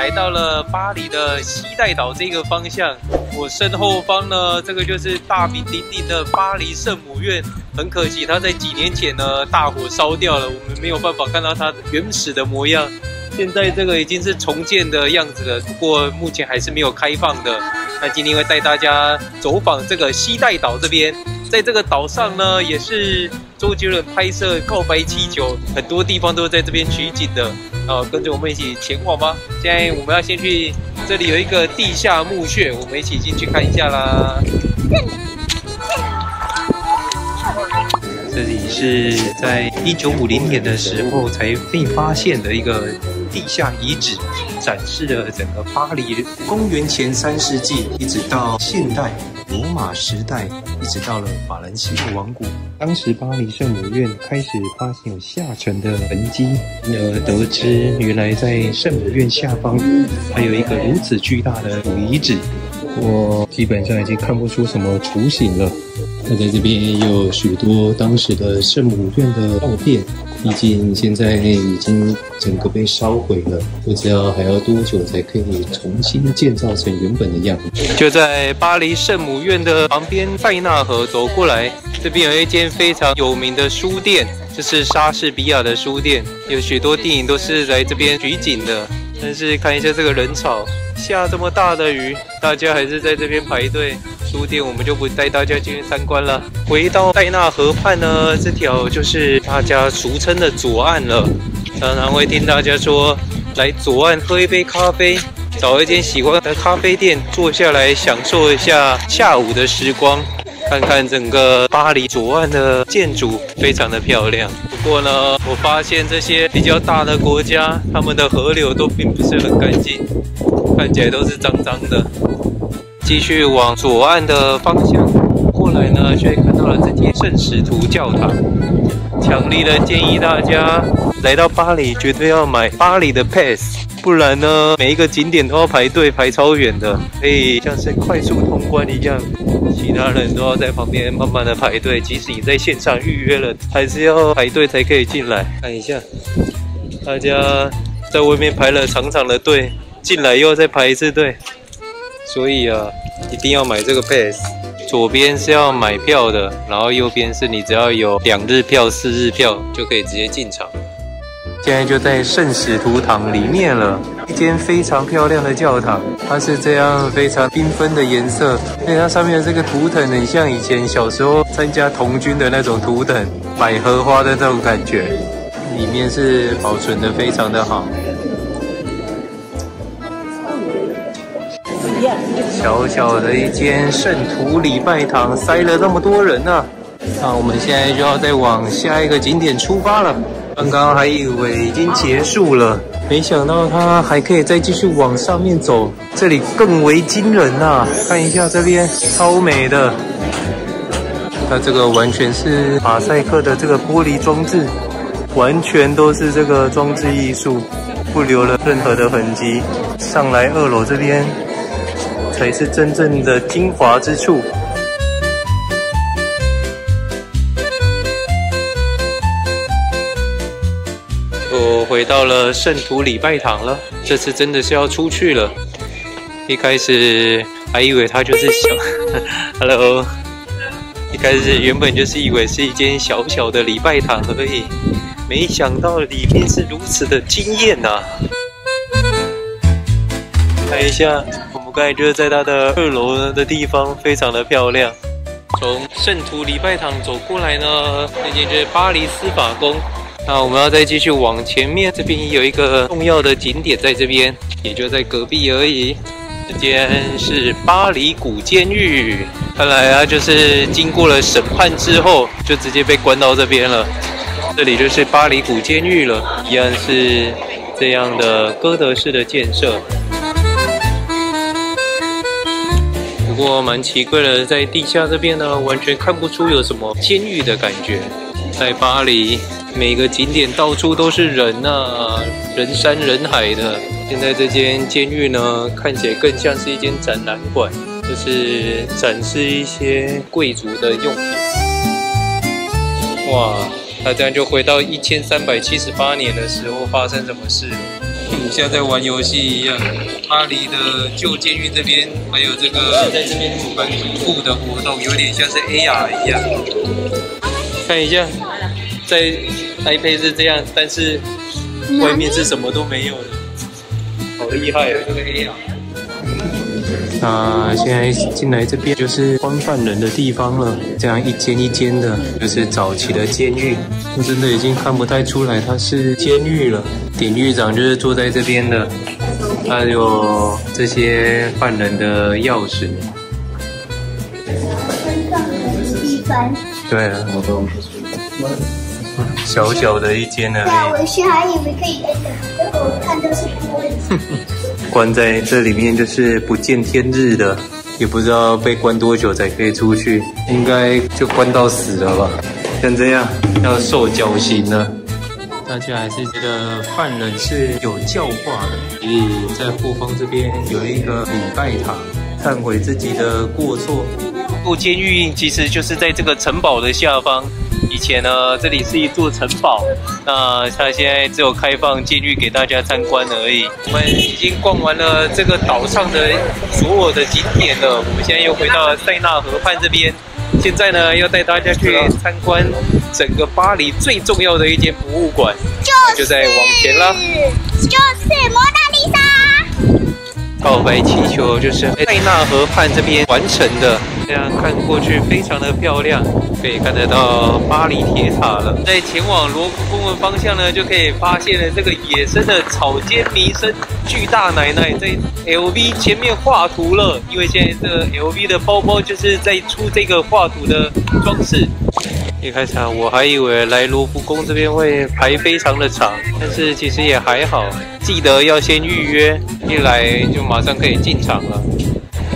来到了巴黎的西带岛这个方向。我身后方呢，这个就是大名鼎鼎的巴黎圣母院。很可惜，它在几年前呢大火烧掉了，我们没有办法看到它原始的模样。现在这个已经是重建的样子了，不过目前还是没有开放的。那今天会带大家走访这个西带岛这边，在这个岛上呢，也是周杰伦拍摄《告白气球》，很多地方都是在这边取景的。跟着我们一起前往吧。现在我们要先去，这里有一个地下墓穴，我们一起进去看一下啦。这里是在1950年的时候才被发现的一个地下遗址，展示了整个巴黎公元前3世纪一直到现代罗马时代，一直到了法兰西的王国。当时巴黎圣母院开始发现有下沉的痕迹，因而得知原来在圣母院下方还有一个如此巨大的古遗址。我基本上已经看不出什么雏形了。那在这边也有许多当时的圣母院的照片，毕竟现在已经整个被烧毁了，不知道还要多久才可以重新建造成原本的样子。就在巴黎圣母院的旁边，塞纳河走过来，这边有一间非常有名的书店，这是莎士比亚的书店，有许多电影都是来这边取景的。但是看一下这个人潮，下这么大的雨，大家还是在这边排队。书店我们就不带大家进去参观了。回到塞纳河畔呢，这条就是大家俗称的左岸了。常常会听大家说，来左岸喝一杯咖啡，找一间喜欢的咖啡店坐下来享受一下下午的时光。看看整个巴黎左岸的建筑，非常的漂亮。不过呢，我发现这些比较大的国家，他们的河流都并不是很干净，看起来都是脏脏的。继续往左岸的方向过来呢，就会看到了这间圣使徒教堂。强力的建议大家来到巴黎，绝对要买巴黎的 Pass， 不然呢，每一个景点都要排队排超远的，可以像是快速通关一样。其他人都要在旁边慢慢的排队，即使你在线上预约了，还是要排队才可以进来。看一下，大家在外面排了长长的队，进来又要再排一次队。所以啊，一定要买这个 Pass。左边是要买票的，然后右边是你只要有2日票、4日票就可以直接进场。现在就在圣使徒堂里面了，一间非常漂亮的教堂，它是这样非常缤纷的颜色，而且它上面的这个图腾很像以前小时候参加童军的那种图腾，百合花的那种感觉，里面是保存的非常的好。小小的一间圣徒礼拜堂，塞了那么多人啊！那我们现在就要再往下一个景点出发了。刚刚还以为已经结束了，没想到它还可以再继续往上面走，这里更为惊人啊！看一下这边，超美的。它这个完全是马赛克的这个玻璃装置，完全都是这个装置艺术，不留了任何的痕迹。上来2楼这边才是真正的精华之处。我回到了圣徒礼拜堂了，这次真的是要出去了。一开始还以为它就是小，Hello， 一开始原本就是以为是一间小小的礼拜堂而已，没想到里面是如此的惊艳啊！看一下，我们刚才就是在它的2楼的地方，非常的漂亮。从圣徒礼拜堂走过来呢，那间就是巴黎司法宫。那我们要再继续往前面，这边有一个重要的景点在这边，也就在隔壁而已。这间是巴黎古监狱，看来啊，就是经过了审判之后，就直接被关到这边了。这里就是巴黎古监狱了，一样是这样的哥德式的建设。不过蛮奇怪的，在地下这边呢，完全看不出有什么监狱的感觉。在巴黎，每个景点到处都是人啊，人山人海的。现在这间监狱呢，看起来更像是一间展览馆，就是展示一些贵族的用品。哇，那这样就回到1378年的时候发生什么事了？像在玩游戏一样。巴黎的旧监狱这边，还有这个在这边蛮丰富的活动，有点像是 AR 一样。看一下，在台北是这样，但是外面是什么都没有的，好厉害啊！这个 AR。现在进来这边就是关犯人的地方了，这样一间一间的，就是早期的监狱，真的已经看不太出来它是监狱了。典狱长就是坐在这边的，还有这些犯人的钥匙。对啊，小小的一间而已。对啊，我是还以为可以跟的，结果我看都是玻璃。关在这里面就是不见天日的，也不知道被关多久才可以出去，应该就关到死了吧？像这样要受绞刑了。大家还是觉得犯人是有教化的，所以在后方这边有一个礼拜堂，忏悔自己的过错。旧监狱其实就是在这个城堡的下方。以前呢，这里是一座城堡，那它现在只有开放监狱给大家参观而已。我们已经逛完了这个岛上的所有的景点了，我们现在又回到塞纳河畔这边。现在呢，要带大家去参观整个巴黎最重要的一间博物馆，就在往前啦。就是蒙娜丽莎。告白气球就是塞纳河畔这边完成的，这样看过去非常的漂亮，可以看得到巴黎铁塔了。在前往罗浮宫的方向呢，就可以发现了这个野生的草间弥生巨大奶奶在 LV 前面画图了，因为现在这个 LV 的包包就是在出这个画图的装饰。一开始我还以为来罗浮宫这边会排非常的长，但是其实也还好，记得要先预约，一来就马上可以进场了。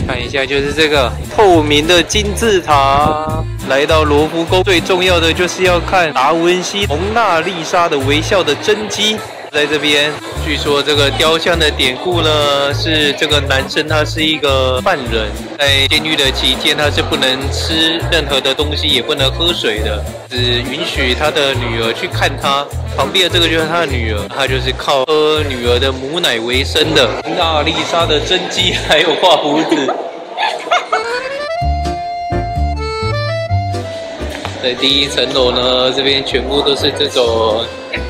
看一下，就是这个透明的金字塔。来到罗浮宫，最重要的就是要看达文西《蒙娜丽莎的微笑》的真迹。在这边，据说这个雕像的典故呢，是这个男生他是一个犯人，在监狱的期间他是不能吃任何的东西，也不能喝水的，只允许他的女儿去看他。旁边的这个就是他的女儿，他就是靠喝女儿的母奶为生的。蒙娜丽莎的真迹，还有画胡子。在第一层楼呢，这边全部都是这种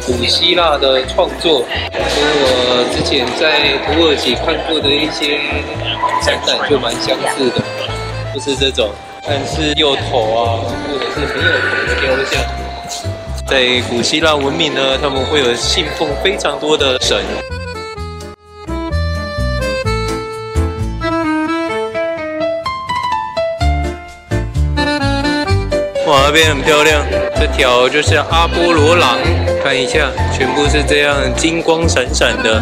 古希腊的创作，跟我之前在土耳其看过的一些展览就蛮相似的，就是这种，但是有头啊，或者是没有头的雕像。在古希腊文明呢，他们会有信奉非常多的神。哇，那边很漂亮，这条就是阿波罗廊，看一下，全部是这样金光闪闪的。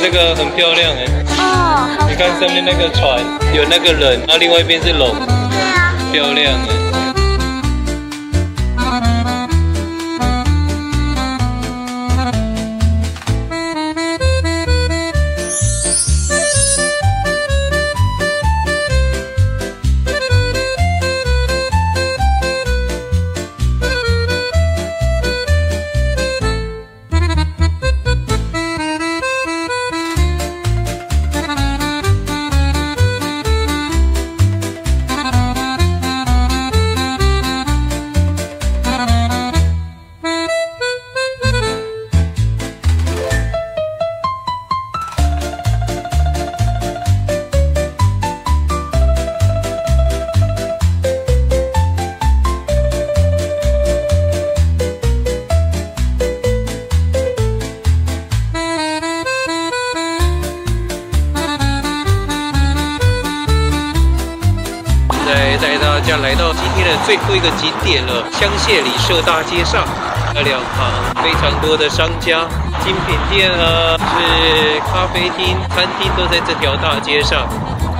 这个很漂亮哎，哦，你看上面那个船，有那个人，然后另外一边是龙，对啊，漂亮哎。带大家来到今天的最后一个景点了，香榭里舍大街上，两旁非常多的商家，精品店啊，是咖啡厅、餐厅都在这条大街上。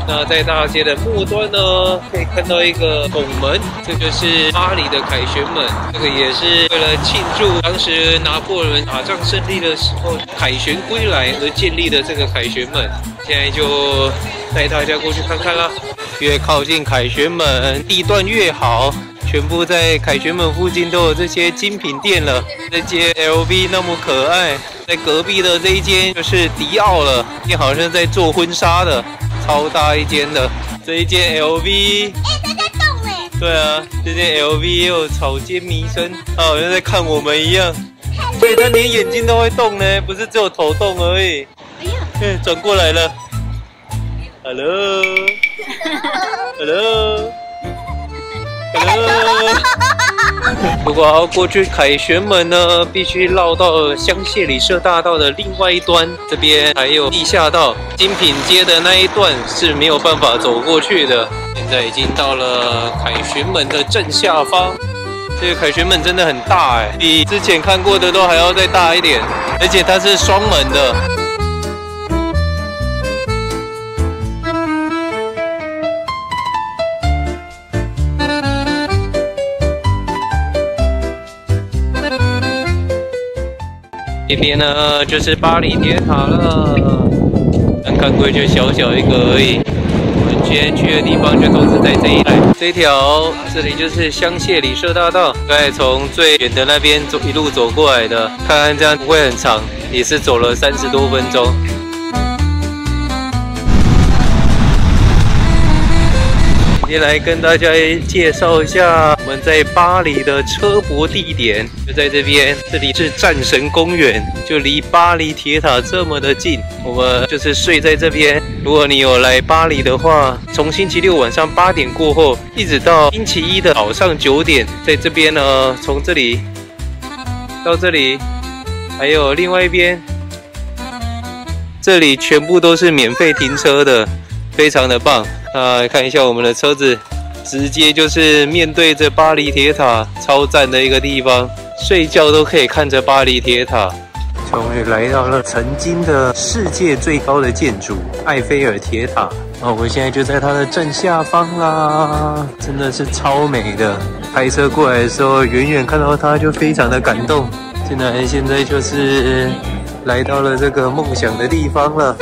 那在大街的末端呢，可以看到一个拱门，这个是巴黎的凯旋门，这个也是为了庆祝当时拿破仑打仗胜利的时候凯旋归来而建立的这个凯旋门。现在就带大家过去看看啦。越靠近凯旋门，地段越好，全部在凯旋门附近都有这些精品店了。这间 LV 那么可爱，在隔壁的这一间就是迪奥了，店好像在做婚纱的，超大一间的。这一间 LV， 它在动哎。对啊，这间 LV 也有草间弥生，它好像在看我们一样。所以它连眼睛都会动呢，不是只有头动而已。哎呀，转过来了。Hello， Hello， Hello。如果要过去凯旋门呢，必须绕到香榭里舍大道的另外一端，这边还有地下道，精品街的那一段是没有办法走过去的。现在已经到了凯旋门的正下方。这个凯旋门真的很大哎，比之前看过的都还要再大一点，而且它是双门的。这边呢就是巴黎铁塔了，但看过去小小一个而已。我们今天去的地方就都是在这一带，这里就是香榭里舍大道，大概从最远的那边一路走过来的，看看这样不会很长，也是走了30多分钟。今天来跟大家介绍一下我们在巴黎的车泊地点，就在这边。这里是战神公园，就离巴黎铁塔这么的近。我们就是睡在这边。如果你有来巴黎的话，从星期六晚上8点过后，一直到星期一的早上9点，在这边呢，从这里到这里，还有另外一边，这里全部都是免费停车的，非常的棒。看一下我们的车子，直接就是面对着巴黎铁塔，超赞的一个地方，睡觉都可以看着巴黎铁塔。终于来到了曾经的世界最高的建筑埃菲尔铁塔，我们现在就在它的正下方啦，真的是超美的。开车过来的时候，远远看到它就非常的感动。现在就是来到了这个梦想的地方了。